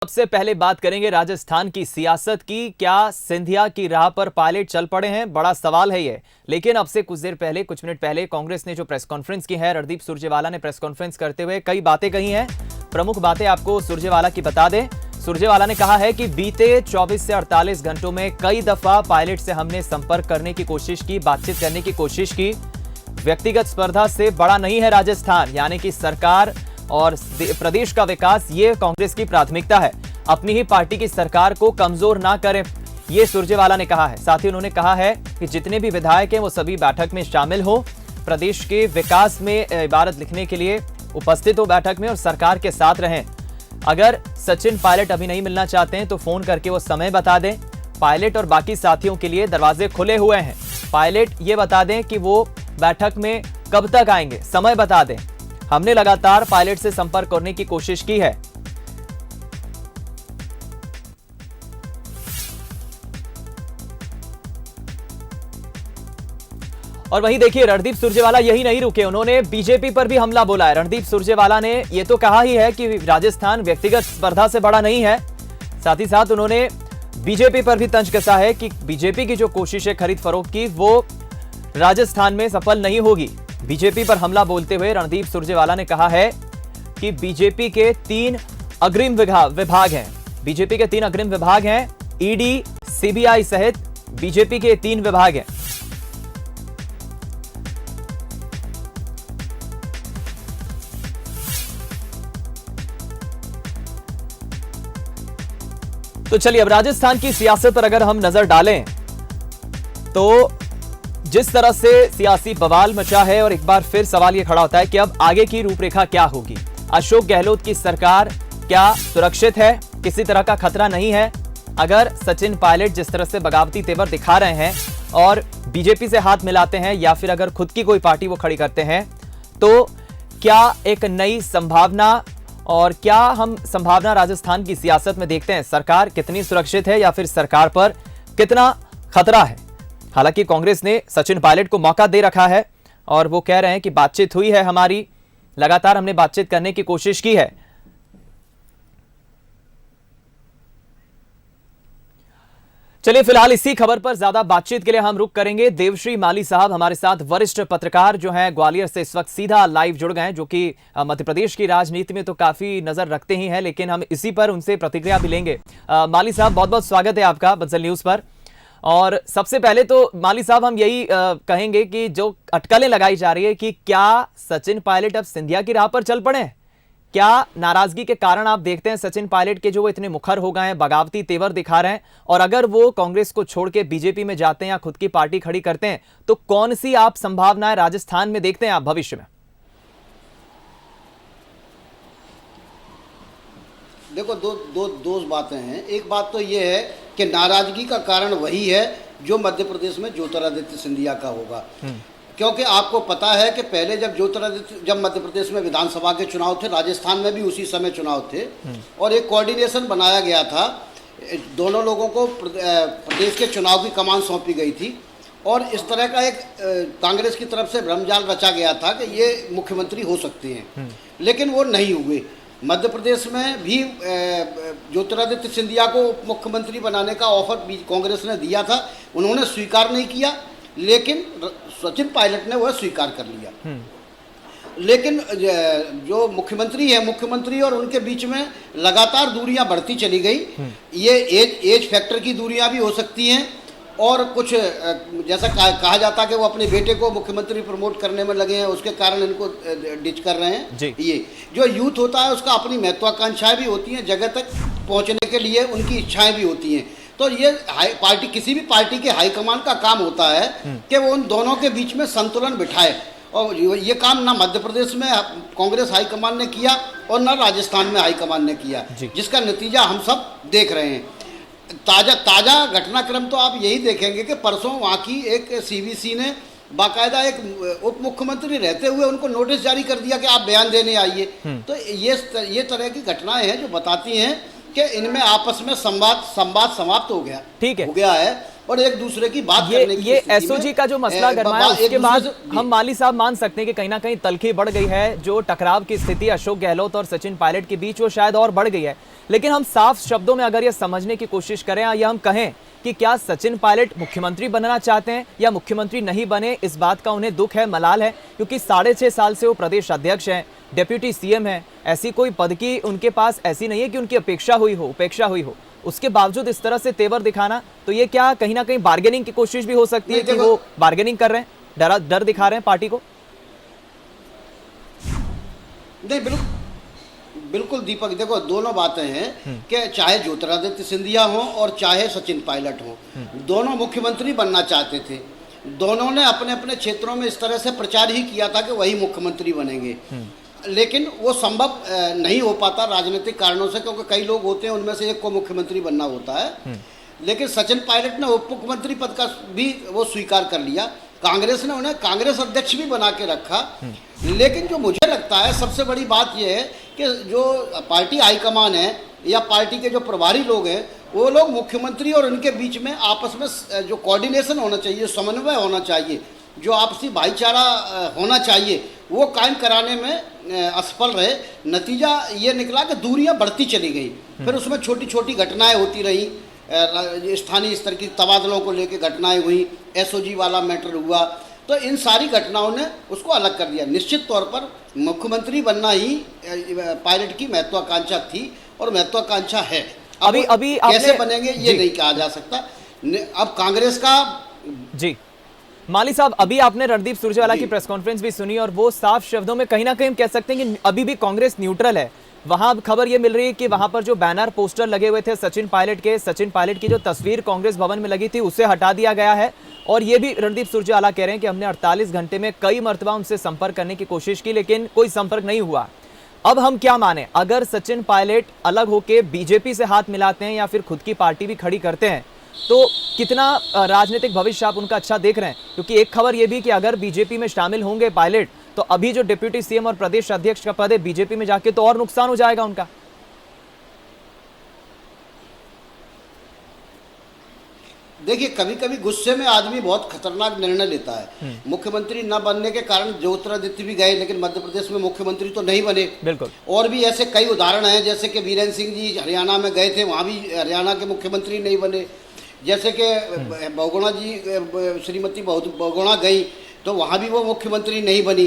सबसे पहले बात करेंगे राजस्थान की सियासत की। क्या सिंधिया की राह पर पायलट चल पड़े हैं? बड़ा सवाल है ये। लेकिन अब से कुछ मिनट पहले कांग्रेस ने जो प्रेस कॉन्फ्रेंस की है, रणदीप सुरजेवाला ने प्रेस कॉन्फ्रेंस करते हुए कई बातें कही हैं। प्रमुख बातें आपको सुरजेवाला की बता दें। सुरजेवाला ने कहा है कि बीते 24 से 48 घंटों में कई दफा पायलट से हमने संपर्क करने की कोशिश की, बातचीत करने की कोशिश की। व्यक्तिगत स्पर्धा से बड़ा नहीं है राजस्थान, यानी कि सरकार और प्रदेश का विकास ये कांग्रेस की प्राथमिकता है। अपनी ही पार्टी की सरकार को कमजोर ना करें, ये सुरजेवाला ने कहा है। साथ ही उन्होंने कहा है कि जितने भी विधायक हैं वो सभी बैठक में शामिल हो, प्रदेश के विकास में इबारत लिखने के लिए उपस्थित हो बैठक में और सरकार के साथ रहें। अगर सचिन पायलट अभी नहीं मिलना चाहते हैं तो फोन करके वो समय बता दें। पायलट और बाकी साथियों के लिए दरवाजे खुले हुए हैं। पायलट ये बता दें कि वो बैठक में कब तक आएंगे, समय बता दें। हमने लगातार पायलट से संपर्क करने की कोशिश की है। और वहीं देखिए, रणदीप सुरजेवाला यही नहीं रुके, उन्होंने बीजेपी पर भी हमला बोला है। रणदीप सुरजेवाला ने यह तो कहा ही है कि राजस्थान व्यक्तिगत स्पर्धा से बड़ा नहीं है। साथ ही साथ उन्होंने बीजेपी पर भी तंज कसा है कि बीजेपी की जो कोशिश है खरीद फरोख्त की, वो राजस्थान में सफल नहीं होगी। बीजेपी पर हमला बोलते हुए रणदीप सुरजेवाला ने कहा है कि बीजेपी के 3 अग्रिम विभाग हैं। बीजेपी के 3 अग्रिम विभाग हैं, ईडी, सीबीआई सहित बीजेपी के 3 विभाग हैं। तो चलिए, अब राजस्थान की सियासत पर अगर हम नजर डालें तो जिस तरह से सियासी बवाल मचा है, और एक बार फिर सवाल यह खड़ा होता है कि अब आगे की रूपरेखा क्या होगी। अशोक गहलोत की सरकार क्या सुरक्षित है? किसी तरह का खतरा नहीं है? अगर सचिन पायलट जिस तरह से बगावती तेवर दिखा रहे हैं और बीजेपी से हाथ मिलाते हैं, या फिर अगर खुद की कोई पार्टी वो खड़ी करते हैं, तो क्या एक नई संभावना, और क्या हम संभावना राजस्थान की सियासत में देखते हैं? सरकार कितनी सुरक्षित है या फिर सरकार पर कितना खतरा है? हालांकि कांग्रेस ने सचिन पायलट को मौका दे रखा है और वो कह रहे हैं कि बातचीत हुई है हमारी, लगातार हमने बातचीत करने की कोशिश की है। चलिए, फिलहाल इसी खबर पर ज्यादा बातचीत के लिए हम रुक करेंगे। देवश्री माली साहब हमारे साथ, वरिष्ठ पत्रकार जो हैं, ग्वालियर से इस वक्त सीधा लाइव जुड़ गए हैं, जो कि मध्य प्रदेश की राजनीति में तो काफी नजर रखते ही हैं, लेकिन हम इसी पर उनसे प्रतिक्रिया भी लेंगे। माली साहब, बहुत बहुत स्वागत है आपका बंसल न्यूज पर। और सबसे पहले तो माली साहब, हम यही कहेंगे कि जो अटकलें लगाई जा रही है कि क्या सचिन पायलट अब सिंधिया की राह पर चल पड़े हैं? क्या नाराजगी के कारण आप देखते हैं सचिन पायलट के जो वो इतने मुखर हो गए हैं, बगावती तेवर दिखा रहे हैं, और अगर वो कांग्रेस को छोड़ के बीजेपी में जाते हैं या खुद की पार्टी खड़ी करते हैं, तो कौन सी आप संभावनाएं राजस्थान में देखते हैं आप भविष्य में? देखो, दो बातें हैं। एक बात तो ये है कि नाराजगी का कारण वही है जो मध्य प्रदेश में ज्योतिरादित्य सिंधिया का होगा। क्योंकि आपको पता है कि पहले जब मध्य प्रदेश में विधानसभा के चुनाव थे, राजस्थान में भी उसी समय चुनाव थे, और एक कोऑर्डिनेशन बनाया गया था। दोनों लोगों को प्रदेश के चुनाव की कमान सौंपी गई थी, और इस तरह का एक कांग्रेस की तरफ से भ्रमजाल रचा गया था कि ये मुख्यमंत्री हो सकते हैं, लेकिन वो नहीं हुए। मध्य प्रदेश में भी ज्योतिरादित्य सिंधिया को मुख्यमंत्री बनाने का ऑफर कांग्रेस ने दिया था, उन्होंने स्वीकार नहीं किया, लेकिन सचिन पायलट ने वह स्वीकार कर लिया। लेकिन जो मुख्यमंत्री और उनके बीच में लगातार दूरियां बढ़ती चली गई। ये एज फैक्टर की दूरियां भी हो सकती हैं, और कुछ जैसा कहा जाता है कि वो अपने बेटे को मुख्यमंत्री प्रमोट करने में लगे हैं, उसके कारण इनको डिच कर रहे हैं। ये जो यूथ होता है उसका अपनी महत्वाकांक्षाएं भी होती हैं, जगह तक पहुंचने के लिए उनकी इच्छाएं भी होती हैं। तो ये किसी भी पार्टी के हाईकमान का काम होता है कि वो उन दोनों के बीच में संतुलन बिठाए, और ये काम ना मध्य प्रदेश में कांग्रेस हाईकमान ने किया और ना राजस्थान में हाईकमान ने किया, जिसका नतीजा हम सब देख रहे हैं। ताज़ा घटनाक्रम तो आप यही देखेंगे कि परसों वहाँ की एक सीवीसी ने बाकायदा एक उप मुख्यमंत्री रहते हुए उनको नोटिस जारी कर दिया कि आप बयान देने आइए। तो ये तरह की घटनाएं हैं जो बताती हैं कि इनमें आपस में संवाद समाप्त हो गया, ठीक है, हो गया है, और एक दूसरे की बात करने की ये एसओजी का जो मसला गरमाया, उसके बाद हम माली साहब मान सकते हैं कि कहीं ना कहीं तलखी बढ़ गई है। जो टकराव की स्थिति अशोक गहलोत और सचिन पायलट के बीच वो शायद और बढ़ गई है। लेकिन हम साफ शब्दों में अगर यह समझने की कोशिश करें या हम कहें कि क्या सचिन पायलट मुख्यमंत्री बनना चाहते हैं या मुख्यमंत्री नहीं बने, इस बात का उन्हें दुख है, मलाल है, क्योंकि 6.5 साल से वो प्रदेश अध्यक्ष हैं, डिप्यूटी सीएम हैं। ऐसी कोई पद की उनके पास ऐसी नहीं है कि उनकी उपेक्षा हुई हो। उसके बावजूद इस तरह से तेवर दिखाना, तो ये क्या कहीं ना कहीं बार्गेनिंग की कोशिश भी हो सकती है कि वो बार्गेनिंग कर रहे हैं, डर दिखा रहे हैं पार्टी को? नहीं, बिल्कुल दीपक, देखो दोनों बातें हैं कि चाहे ज्योतिरादित्य सिंधिया हो और चाहे सचिन पायलट हो, दोनों मुख्यमंत्री बनना चाहते थे। दोनों ने अपने अपने क्षेत्रों में इस तरह से प्रचार ही किया था कि वही मुख्यमंत्री बनेंगे, लेकिन वो संभव नहीं हो पाता राजनीतिक कारणों से, क्योंकि कई लोग होते हैं उनमें से एक को मुख्यमंत्री बनना होता है। लेकिन सचिन पायलट ने उप मुख्यमंत्री पद का भी वो स्वीकार कर लिया। कांग्रेस ने उन्हें कांग्रेस अध्यक्ष भी बना के रखा। लेकिन जो मुझे लगता है सबसे बड़ी बात यह है कि जो पार्टी हाईकमान है या पार्टी के जो प्रभारी लोग हैं, वो लोग मुख्यमंत्री और उनके बीच में आपस में जो कोऑर्डिनेशन होना चाहिए, समन्वय होना चाहिए, जो आपसी भाईचारा होना चाहिए, वो कायम कराने में असफल रहे। नतीजा ये निकला कि दूरियां बढ़ती चली गई। फिर उसमें छोटी छोटी घटनाएं होती रही, स्थानीय स्तर की तबादलों को लेकर घटनाएं हुई, एसओजी वाला मैटर हुआ, तो इन सारी घटनाओं ने उसको अलग कर दिया। निश्चित तौर पर मुख्यमंत्री बनना ही पायलट की महत्वाकांक्षा थी और महत्वाकांक्षा है। अभी कैसे बनेंगे ये नहीं कहा जा सकता। अब कांग्रेस का जी माली साहब, अभी आपने रणदीप सुरजेवाला की प्रेस कॉन्फ्रेंस भी सुनी और वो साफ शब्दों में कहीं ना कहीं कह सकते हैं कि अभी भी कांग्रेस न्यूट्रल है। वहां खबर ये मिल रही है कि वहां पर जो बैनर पोस्टर लगे हुए थे सचिन पायलट की जो तस्वीर कांग्रेस भवन में लगी थी, उसे हटा दिया गया है। और ये भी रणदीप सुरजेवाला कह रहे हैं कि हमने 48 घंटे में कई मर्तबा उनसे संपर्क करने की कोशिश की, लेकिन कोई संपर्क नहीं हुआ। अब हम क्या माने, अगर सचिन पायलट अलग होके बीजेपी से हाथ मिलाते हैं या फिर खुद की पार्टी भी खड़ी करते हैं, तो कितना राजनीतिक भविष्य आप उनका अच्छा देख रहे हैं? क्योंकि एक खबर यह भी कि अगर बीजेपी में शामिल होंगे पायलट, तो अभी जो डिप्यूटी सीएम और प्रदेश अध्यक्ष का पद है बीजेपी में जाके तो और नुकसान हो जाएगा उनका। देखिए, कभी कभी गुस्से में आदमी बहुत खतरनाक निर्णय लेता है। मुख्यमंत्री न बनने के कारण ज्योतिरादित्य भी गए, लेकिन मध्य प्रदेश में मुख्यमंत्री तो नहीं बने। बिल्कुल। और भी ऐसे कई उदाहरण हैं, जैसे कि बीरेन्द्र सिंह जी हरियाणा में गए थे, वहां भी हरियाणा के मुख्यमंत्री नहीं बने। जैसे कि बहुगुणा जी, श्रीमती बहुगुणा गई तो वहाँ भी वो मुख्यमंत्री नहीं बनी।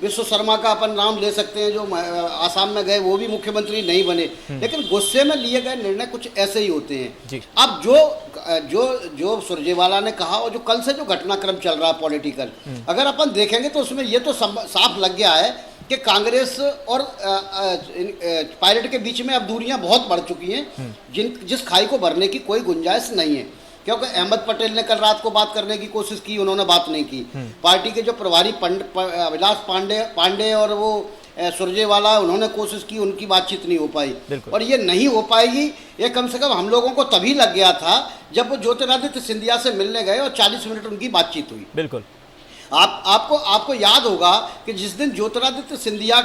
विश्व शर्मा का अपन नाम ले सकते हैं, जो आसाम में गए, वो भी मुख्यमंत्री नहीं बने। लेकिन गुस्से में लिए गए निर्णय कुछ ऐसे ही होते हैं। अब जो सुरजेवाला ने कहा और जो कल से जो घटनाक्रम चल रहा है पॉलिटिकल, अगर अपन देखेंगे तो उसमें ये तो साफ लग गया है कि कांग्रेस और पायलट के बीच में अब दूरियां बहुत बढ़ चुकी हैं, जिस खाई को भरने की कोई गुंजाइश नहीं है। क्योंकि अहमद पटेल ने कल रात को बात करने की कोशिश की, उन्होंने बात नहीं की। पार्टी के जो प्रभारी अभिलाष पांडे और वो सुरजेवाला, उन्होंने कोशिश की, उनकी बातचीत नहीं हो पाई। और ये नहीं हो पाएगी, ये कम से कम हम लोगों को तभी लग गया था जब वो ज्योतिरादित्य सिंधिया से मिलने गए और 40 मिनट उनकी बातचीत हुई। बिल्कुल। आपको याद होगा कि जिस दिन ज्योतिरादित्य सिंधिया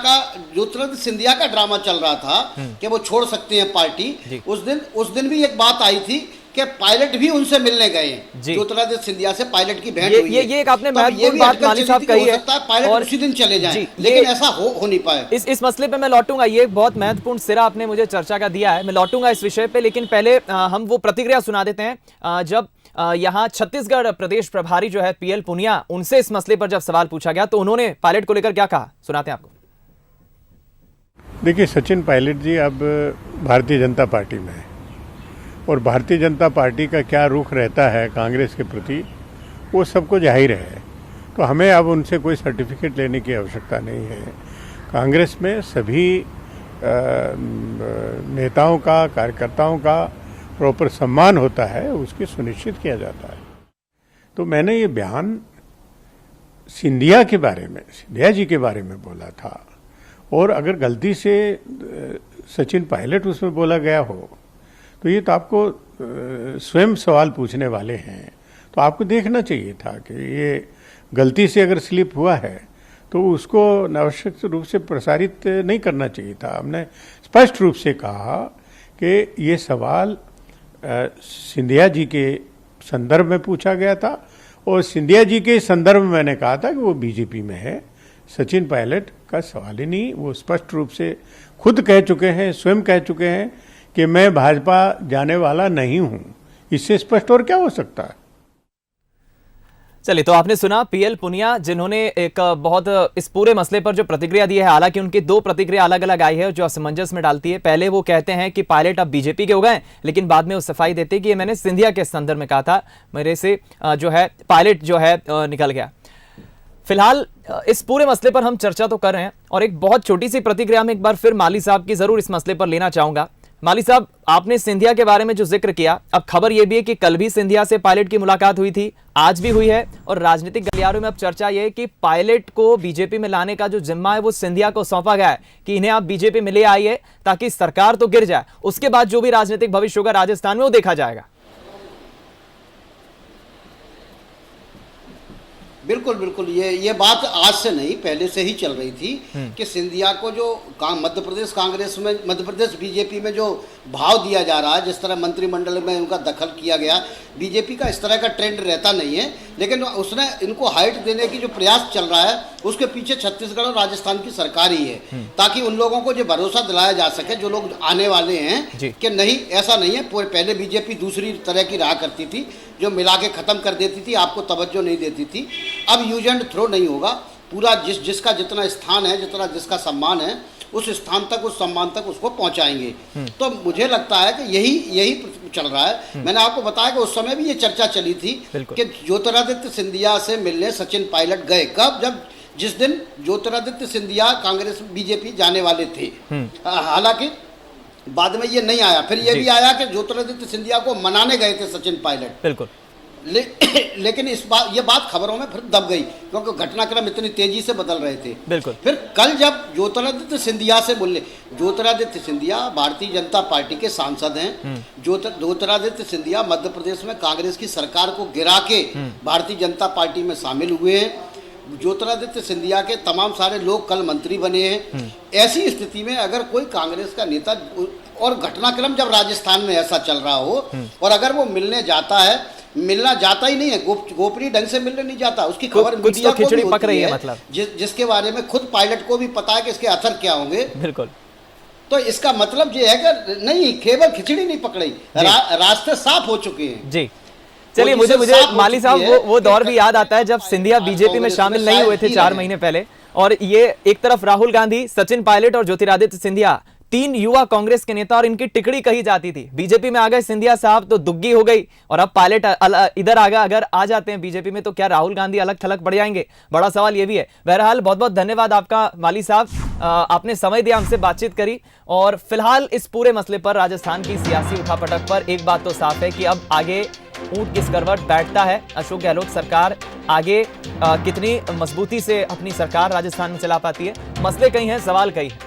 का ड्रामा चल रहा था कि वो छोड़ सकते हैं पार्टी, उस दिन भी एक बात आई थी कि पायलट भी उनसे मिलने गए। ज्योतिरादित्य सिंधिया से पायलट की भेंट हुई। ये एक आपने महत्वपूर्ण बात माली साहब कही है, पायलट और उसी दिन चले जाएं, लेकिन ऐसा हो नहीं पाया। इस मसले पे मैं लौटूंगा, ये एक बहुत महत्वपूर्ण सिरा आपने मुझे चर्चा का दिया है, मैं लौटूंगा इस विषय पे। लेकिन पहले हम वो प्रतिक्रिया सुना देते हैं। जब यहाँ छत्तीसगढ़ प्रदेश प्रभारी जो है पीएल पुनिया, उनसे इस मसले पर जब सवाल पूछा गया तो उन्होंने पायलट को लेकर क्या कहा, सुनाते हैं आपको। देखिए, सचिन पायलट जी अब भारतीय जनता पार्टी में है और भारतीय जनता पार्टी का क्या रुख रहता है कांग्रेस के प्रति, वो सबको जाहिर है। तो हमें अब उनसे कोई सर्टिफिकेट लेने की आवश्यकता नहीं है। कांग्रेस में सभी नेताओं का, कार्यकर्ताओं का प्रॉपर सम्मान होता है, उसकी सुनिश्चित किया जाता है। तो मैंने ये बयान सिंधिया जी के बारे में बोला था, और अगर गलती से सचिन पायलट उसमें बोला गया हो तो ये तो आपको स्वयं सवाल पूछने वाले हैं। तो आपको देखना चाहिए था कि ये गलती से अगर स्लिप हुआ है तो उसको अनावश्यक रूप से प्रसारित नहीं करना चाहिए था। हमने स्पष्ट रूप से कहा कि ये सवाल सिंधिया जी के संदर्भ में पूछा गया था, और सिंधिया जी के संदर्भ में मैंने कहा था कि वो बीजेपी में है। सचिन पायलट का सवाल ही नहीं, वो स्पष्ट रूप से खुद कह चुके हैं, स्वयं कह चुके हैं कि मैं भाजपा जाने वाला नहीं हूं। इससे स्पष्ट और क्या हो सकता है। चलिए, तो आपने सुना पीएल पुनिया, जिन्होंने एक बहुत इस पूरे मसले पर जो प्रतिक्रिया दी है। हालांकि उनकी दो प्रतिक्रिया अलग अलग आई है जो असमंजस में डालती है। पहले वो कहते हैं कि पायलट अब बीजेपी के हो गए, लेकिन बाद में वो सफाई देते हैं कि ये मैंने सिंधिया के संदर्भ में कहा था, मेरे से जो है पायलट जो है निकल गया। फिलहाल इस पूरे मसले पर हम चर्चा तो कर रहे हैं, और एक बहुत छोटी सी प्रतिक्रिया में एक बार फिर माली साहब की जरूर इस मसले पर लेना चाहूंगा। माली साहब, आपने सिंधिया के बारे में जो जिक्र किया, अब खबर यह भी है कि कल भी सिंधिया से पायलट की मुलाकात हुई थी, आज भी हुई है, और राजनीतिक गलियारों में अब चर्चा यह है कि पायलट को बीजेपी में लाने का जो जिम्मा है वो सिंधिया को सौंपा गया है कि इन्हें आप बीजेपी में ले आइए ताकि सरकार तो गिर जाए, उसके बाद जो भी राजनीतिक भविष्य होगा राजस्थान में वो देखा जाएगा। बिल्कुल बिल्कुल, ये बात आज से नहीं पहले से ही चल रही थी कि सिंधिया को जो मध्य प्रदेश कांग्रेस में, मध्य प्रदेश बीजेपी में जो भाव दिया जा रहा है, जिस तरह मंत्रिमंडल में उनका दखल किया गया, बीजेपी का इस तरह का ट्रेंड रहता नहीं है, लेकिन उसने इनको हाइट देने की जो प्रयास चल रहा है उसके पीछे छत्तीसगढ़ और राजस्थान की सरकार ही है, ताकि उन लोगों को जो भरोसा दिलाया जा सके जो लोग आने वाले हैं कि नहीं, ऐसा नहीं है। पहले बीजेपी दूसरी तरह की रहा करती थी, जो मिला के खत्म कर देती थी, आपको तवज्जो नहीं देती थी। अब यूज एंड थ्रो नहीं होगा, पूरा जिसका जितना स्थान है, जितना जिसका सम्मान है, उस स्थान तक, उस सम्मान तक उसको पहुंचाएंगे। तो मुझे लगता है कि यही चल रहा है। मैंने आपको बताया कि उस समय भी ये चर्चा चली थी कि ज्योतिरादित्य सिंधिया से मिलने सचिन पायलट गए। कब? जब जिस दिन ज्योतिरादित्य सिंधिया कांग्रेस बीजेपी जाने वाले थे। हालांकि बाद में ये नहीं आया, फिर ये भी आया कि ज्योतिरादित्य सिंधिया को मनाने गए थे सचिन पायलट। बिल्कुल। लेकिन ये बात खबरों में फिर दब गई, क्योंकि घटनाक्रम इतनी तेजी से बदल रहे थे। बिल्कुल। फिर कल जब ज्योतिरादित्य सिंधिया से बोले, ज्योतिरादित्य सिंधिया भारतीय जनता पार्टी के सांसद हैं। ज्योतिरादित्य सिंधिया मध्य प्रदेश में कांग्रेस की सरकार को गिरा के भारतीय जनता पार्टी में शामिल हुए हैं। ज्योतिरादित्य सिंधिया के तमाम सारे लोग कल मंत्री बने हैं। ऐसी स्थिति में अगर कोई कांग्रेस का नेता, और घटनाक्रम जब राजस्थान में ऐसा चल रहा हो, और अगर वो मिलना जाता ही नहीं है, गोपनीय ढंग से मिलने नहीं जाता, उसकी खबर मीडिया को भी होती है, मतलब जिसके बारे में खुद पायलट को भी पता है कि इसके असर क्या होंगे। बिल्कुल। तो इसका मतलब ये है कि नहीं, केवल खिचड़ी नहीं पकड़ी, रास्ते साफ हो चुके हैं। जी, चलिए, मुझे माली साहब वो दौर भी याद आता है जब सिंधिया बीजेपी में शामिल नहीं हुए थे 4 महीने पहले, और ये एक तरफ राहुल गांधी, सचिन पायलट और ज्योतिरादित्य सिंधिया, 3 युवा कांग्रेस के नेता, और इनकी टिकड़ी कही जाती थी। बीजेपी में आ गए सिंधिया साहब तो दुग्गी हो गई, और अब पायलट इधर आ गए। अगर आ जाते हैं बीजेपी में तो क्या राहुल गांधी अलग थलग पड़ जाएंगे? बड़ा सवाल ये भी है। बहरहाल बहुत बहुत धन्यवाद आपका माली साहब, आपने समय दिया, हमसे बातचीत करी। और फिलहाल इस पूरे मसले पर, राजस्थान की सियासी उठापटक पर एक बात तो साफ है कि अब आगे ऊंट किस करवट बैठता है, अशोक गहलोत सरकार आगे कितनी मजबूती से अपनी सरकार राजस्थान में चला पाती है। मसले कई हैं, सवाल कई हैं।